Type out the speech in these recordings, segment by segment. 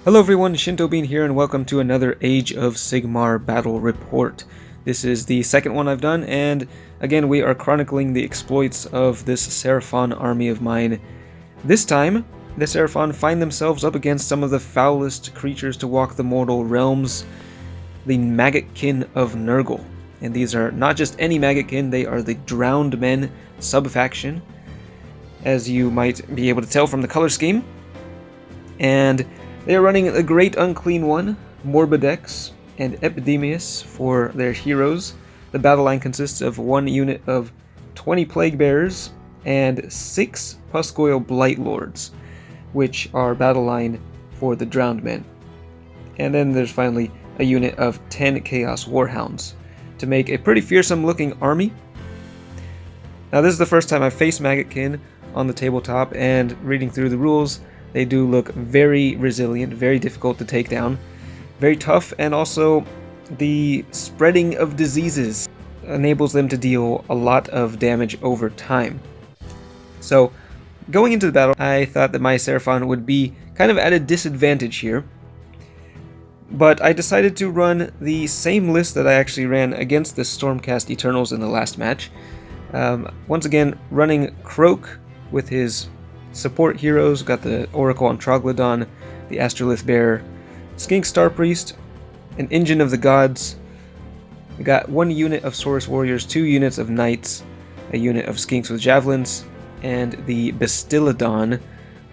Hello everyone, Shinto Bean here, and welcome to another Age of Sigmar battle report. This is the second one I've done, and again we are chronicling the exploits of this Seraphon army of mine. This time, the Seraphon find themselves up against some of the foulest creatures to walk the mortal realms, the Maggotkin of Nurgle. And these are not just any Maggotkin, they are the Drowned Men sub-faction, as you might be able to tell from the color scheme. And they are running the Great Unclean One, Morbidex, and Epidemius for their heroes. The battle line consists of one unit of 20 Plague Bearers and 6 Puscoil Blight Lords, which are battle line for the Drowned Men. And then there's finally a unit of 10 Chaos Warhounds to make a pretty fearsome looking army. Now this is the first time I've faced Maggotkin on the tabletop, and reading through the rules, they do look very resilient, very difficult to take down, very tough, and also the spreading of diseases enables them to deal a lot of damage over time. So, going into the battle, I thought that my Seraphon would be kind of at a disadvantage here, but I decided to run the same list that I actually ran against the Stormcast Eternals in the last match. Once again, running Croak with his support heroes. Got the Oracle on Troglodyte, the Astrolith Bear, Skink Star Priest, an Engine of the Gods. We got one unit of Saurus Warriors, 2 units of Knights, a unit of Skinks with Javelins, and the Bastillodon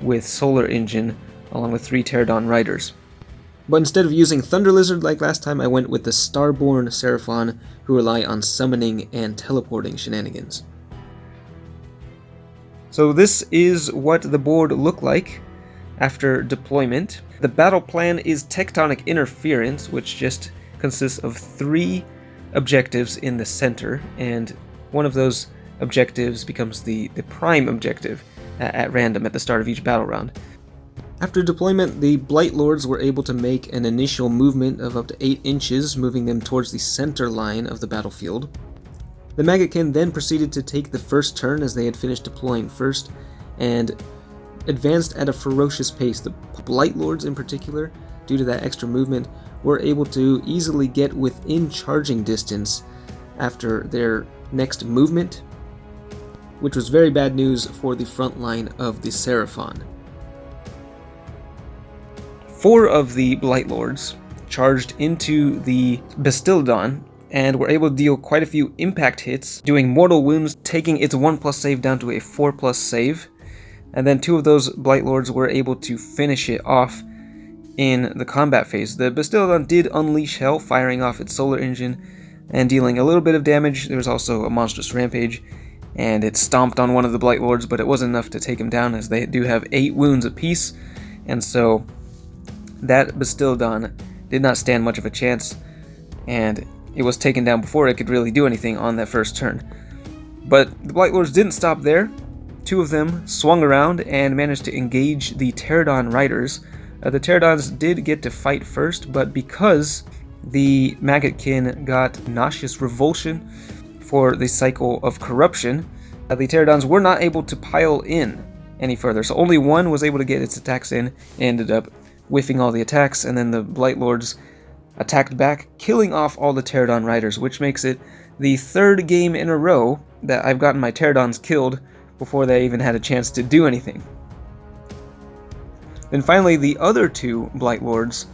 with Solar Engine, along with 3 Pterodon Riders. But instead of using Thunder Lizard like last time, I went with the Starborn Seraphon, who rely on summoning and teleporting shenanigans. So this is what the board looked like after deployment. The battle plan is Tectonic Interference, which just consists of 3 objectives in the center, and one of those objectives becomes the prime objective at random at the start of each battle round. After deployment, the Blight Lords were able to make an initial movement of up to 8 inches, moving them towards the center line of the battlefield. The Maggotkin then proceeded to take the first turn as they had finished deploying first, and advanced at a ferocious pace. The Blight Lords in particular, due to that extra movement, were able to easily get within charging distance after their next movement, which was very bad news for the front line of the Seraphon. 4 of the Blight Lords charged into the Bastillodon and were able to deal quite a few impact hits, doing mortal wounds, taking its 1+ save down to a 4+ save. And then 2 of those Blight Lords were able to finish it off in the combat phase. The Bastillodon did unleash hell, firing off its solar engine and dealing a little bit of damage. There was also a monstrous rampage, and it stomped on one of the Blight Lords, but it wasn't enough to take him down, as they do have 8 wounds apiece. And so that Bastillodon did not stand much of a chance, and it was taken down before it could really do anything on that first turn. But the Blight Lords didn't stop there. 2 of them swung around and managed to engage the Pterodon Riders. The Pterodons did get to fight first, but because the Maggotkin got Nauseous Revulsion for the cycle of corruption, the Pterodons were not able to pile in any further. So only one was able to get its attacks in, ended up whiffing all the attacks, and then the Blight Lords attacked back, killing off all the Pterodon Riders, which makes it the 3rd game in a row that I've gotten my Pterodons killed before they even had a chance to do anything. Then finally, the other 2 Blight Lords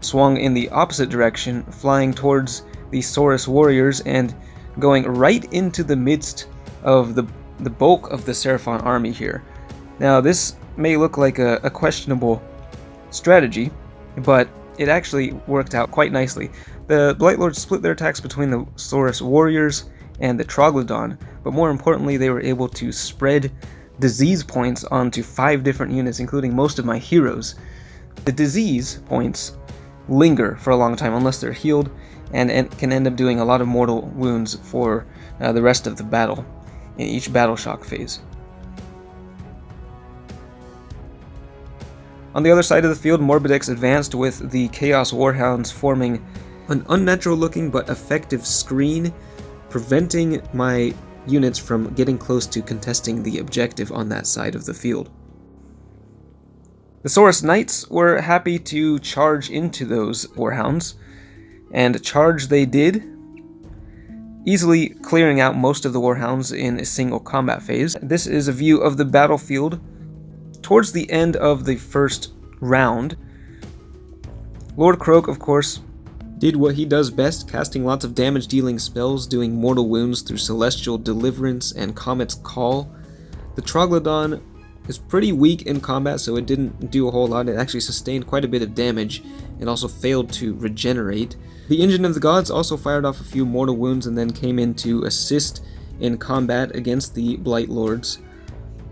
swung in the opposite direction, flying towards the Saurus Warriors and going right into the midst of the bulk of the Seraphon army here. Now, this may look like a questionable strategy, but it actually worked out quite nicely. The Blight Lords split their attacks between the Saurus Warriors and the Troglodyte, but more importantly, they were able to spread disease points onto 5 different units, including most of my heroes. The disease points linger for a long time unless they're healed, and can end up doing a lot of mortal wounds for the rest of the battle in each battle shock phase. On the other side of the field, Morbidex advanced with the Chaos Warhounds forming an unnatural looking but effective screen, preventing my units from getting close to contesting the objective on that side of the field. The Saurus Knights were happy to charge into those Warhounds, and charge they did, easily clearing out most of the Warhounds in a single combat phase. This is a view of the battlefield towards the end of the first round. Lord Croak, of course, did what he does best, casting lots of damage-dealing spells, doing mortal wounds through Celestial Deliverance and Comet's Call. The Troglodon is pretty weak in combat, so it didn't do a whole lot. It actually sustained quite a bit of damage and also failed to regenerate. The Engine of the Gods also fired off a few mortal wounds and then came in to assist in combat against the Blight Lords.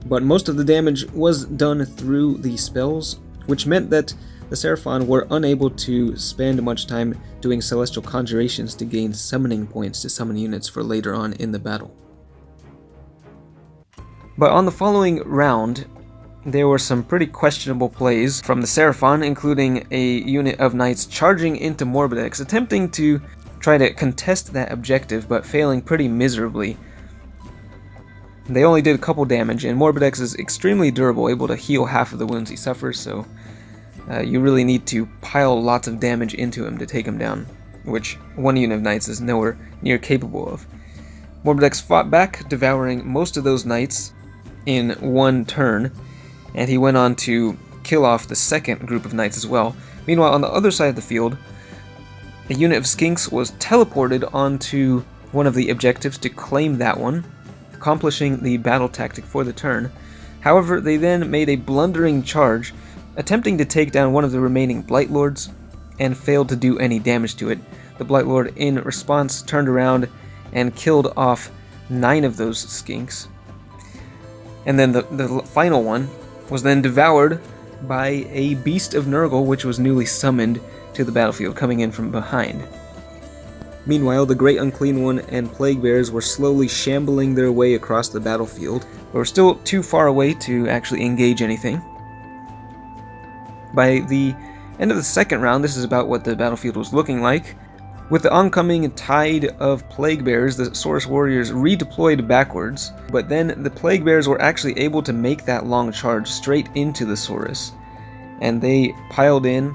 But most of the damage was done through the spells, which meant that the Seraphon were unable to spend much time doing celestial conjurations to gain summoning points to summon units for later on in the battle. But on the following round, there were some pretty questionable plays from the Seraphon, including a unit of knights charging into Morbidex, attempting to try to contest that objective, but failing pretty miserably. They only did a couple damage, and Morbidex is extremely durable, able to heal half of the wounds he suffers, so you really need to pile lots of damage into him to take him down, which one unit of knights is nowhere near capable of. Morbidex fought back, devouring most of those knights in one turn, and he went on to kill off the second group of knights as well. Meanwhile, on the other side of the field, a unit of skinks was teleported onto one of the objectives to claim that one, accomplishing the battle tactic for the turn. However, they then made a blundering charge, attempting to take down one of the remaining Blight Lords, and failed to do any damage to it. The Blight Lord, in response, turned around and killed off 9 of those skinks. And then the final one was then devoured by a Beast of Nurgle, which was newly summoned to the battlefield, coming in from behind. Meanwhile, the Great Unclean One and Plague Bears were slowly shambling their way across the battlefield, but were still too far away to actually engage anything. By the end of the second round, this is about what the battlefield was looking like. With the oncoming tide of Plague Bears, the Saurus warriors redeployed backwards, but then the Plague Bears were actually able to make that long charge straight into the Saurus, and they piled in,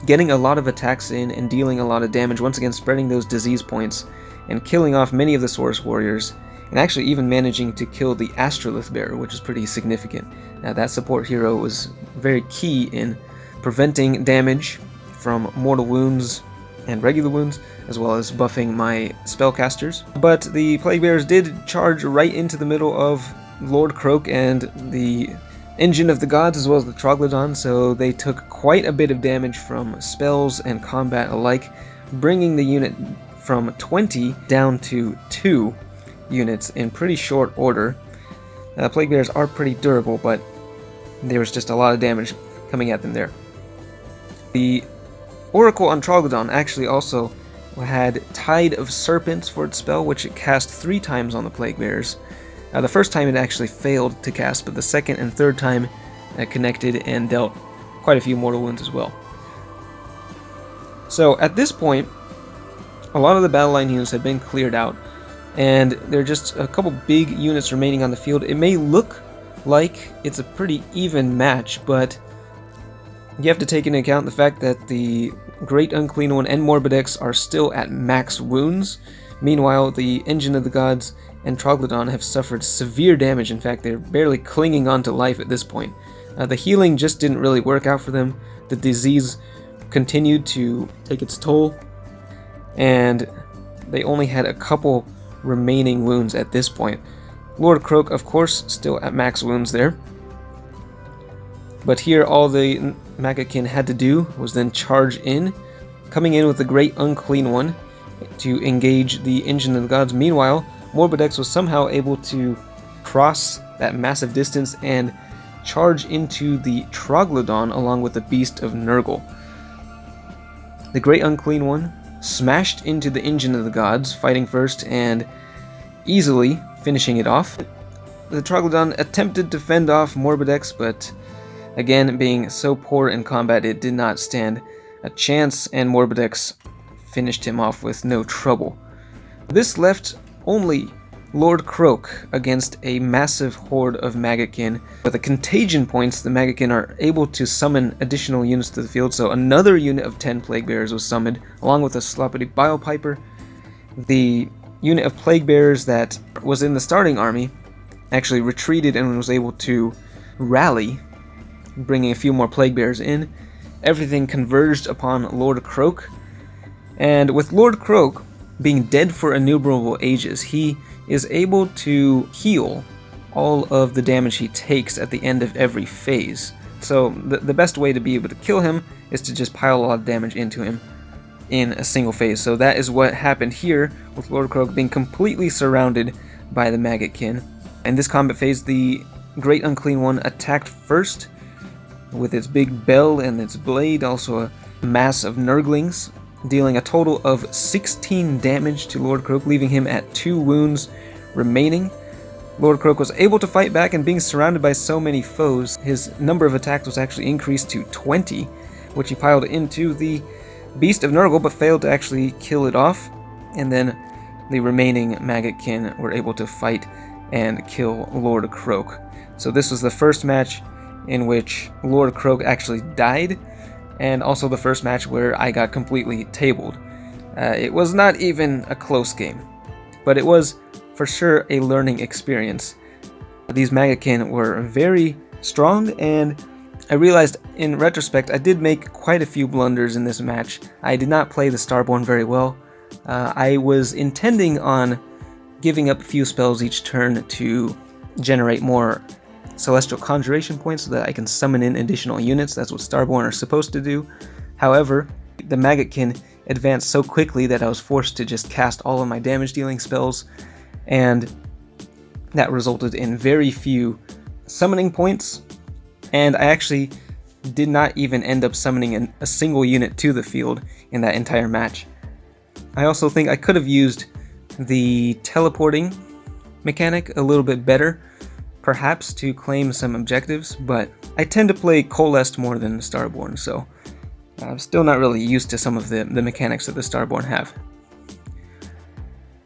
getting a lot of attacks in and dealing a lot of damage, once again spreading those disease points and killing off many of the Saurus warriors, and actually even managing to kill the Astrolith Bearer, which is pretty significant. Now that support hero was very key in preventing damage from mortal wounds and regular wounds, as well as buffing my spellcasters. But the Plague Bears did charge right into the middle of Lord Croak and the Engine of the Gods, as well as the Troglodon, so they took quite a bit of damage from spells and combat alike, bringing the unit from 20 down to 2 units in pretty short order. Plague Bears are pretty durable, but there was just a lot of damage coming at them there. The Oracle on Troglodon actually also had Tide of Serpents for its spell, which it cast 3 times on the Plague Bears. The first time it actually failed to cast, but the second and third time it connected and dealt quite a few mortal wounds as well. So at this point, a lot of the battle line units have been cleared out, and there are just a couple big units remaining on the field. It may look like it's a pretty even match, but you have to take into account the fact that the Great Unclean One and Morbidex are still at max wounds. Meanwhile, the Engine of the Gods and Troglodon have suffered severe damage. In fact, they're barely clinging on to life at this point. The healing just didn't really work out for them. The disease continued to take its toll, and they only had a couple remaining wounds at this point. Lord Croak, of course, still at max wounds there. But here all the Maggotkin had to do was then charge in, coming in with the Great Unclean One to engage the Engine of the Gods. Meanwhile, Morbidex was somehow able to cross that massive distance and charge into the Troglodon along with the Beast of Nurgle. The Great Unclean One smashed into the Engine of the Gods, fighting first and easily finishing it off. The Troglodon attempted to fend off Morbidex, but again, being so poor in combat, it did not stand a chance, and Morbidex finished him off with no trouble. This left only Lord Croak against a massive horde of Maggotkin. With the contagion points, the Maggotkin are able to summon additional units to the field, so another unit of 10 Plague Bearers was summoned, along with a Sloppity Biopiper. The unit of Plague Bearers that was in the starting army actually retreated and was able to rally, bringing a few more Plague Bearers in. Everything converged upon Lord Croak, and with Lord Croak being dead for innumerable ages, he is able to heal all of the damage he takes at the end of every phase. So the best way to be able to kill him is to just pile a lot of damage into him in a single phase. So that is what happened here, with Lord Croak being completely surrounded by the Maggotkin. In this combat phase, the Great Unclean One attacked first with its big bell and its blade, also a mass of Nurglings, dealing a total of 16 damage to Lord Croak, leaving him at 2 wounds remaining. Lord Croak was able to fight back, and being surrounded by so many foes, his number of attacks was actually increased to 20, which he piled into the Beast of Nurgle, but failed to actually kill it off. And then the remaining Maggotkin were able to fight and kill Lord Croak. So this was the first match in which Lord Croak actually died, and also the first match where I got completely tabled. It was not even a close game, but it was for sure a learning experience. These Maggotkin were very strong, and I realized in retrospect I did make quite a few blunders in this match. I did not play the Starborn very well. I was intending on giving up a few spells each turn to generate more Celestial Conjuration points so that I can summon in additional units. That's what Starborn are supposed to do. However, the Maggotkin advanced so quickly that I was forced to just cast all of my damage dealing spells, and that resulted in very few summoning points, and I actually did not even end up summoning a single unit to the field in that entire match. I also think I could have used the teleporting mechanic a little bit better, perhaps to claim some objectives, but I tend to play Coalesced more than Starborn, so I'm still not really used to some of the mechanics that the Starborn have.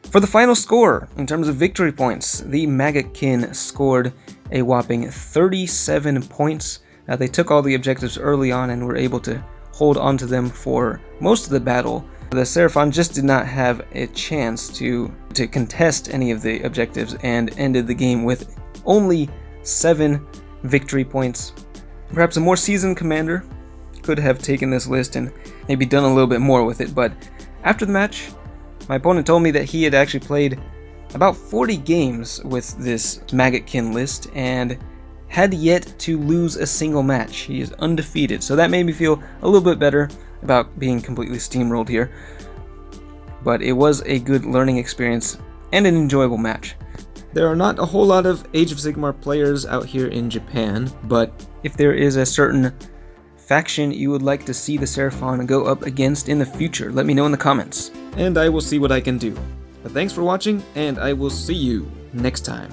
For the final score, in terms of victory points, the Maggotkin scored a whopping 37 points. They took all the objectives early on and were able to hold on to them for most of the battle. The Seraphon just did not have a chance to contest any of the objectives and ended the game with only 7 victory points. Perhaps a more seasoned commander could have taken this list and maybe done a little bit more with it, but after the match, my opponent told me that he had actually played about 40 games with this Maggotkin list and had yet to lose a single match. He is undefeated, so that made me feel a little bit better about being completely steamrolled here. But it was a good learning experience and an enjoyable match. There are not a whole lot of Age of Sigmar players out here in Japan, but if there is a certain faction you would like to see the Seraphon go up against in the future, let me know in the comments, and I will see what I can do. But thanks for watching, and I will see you next time.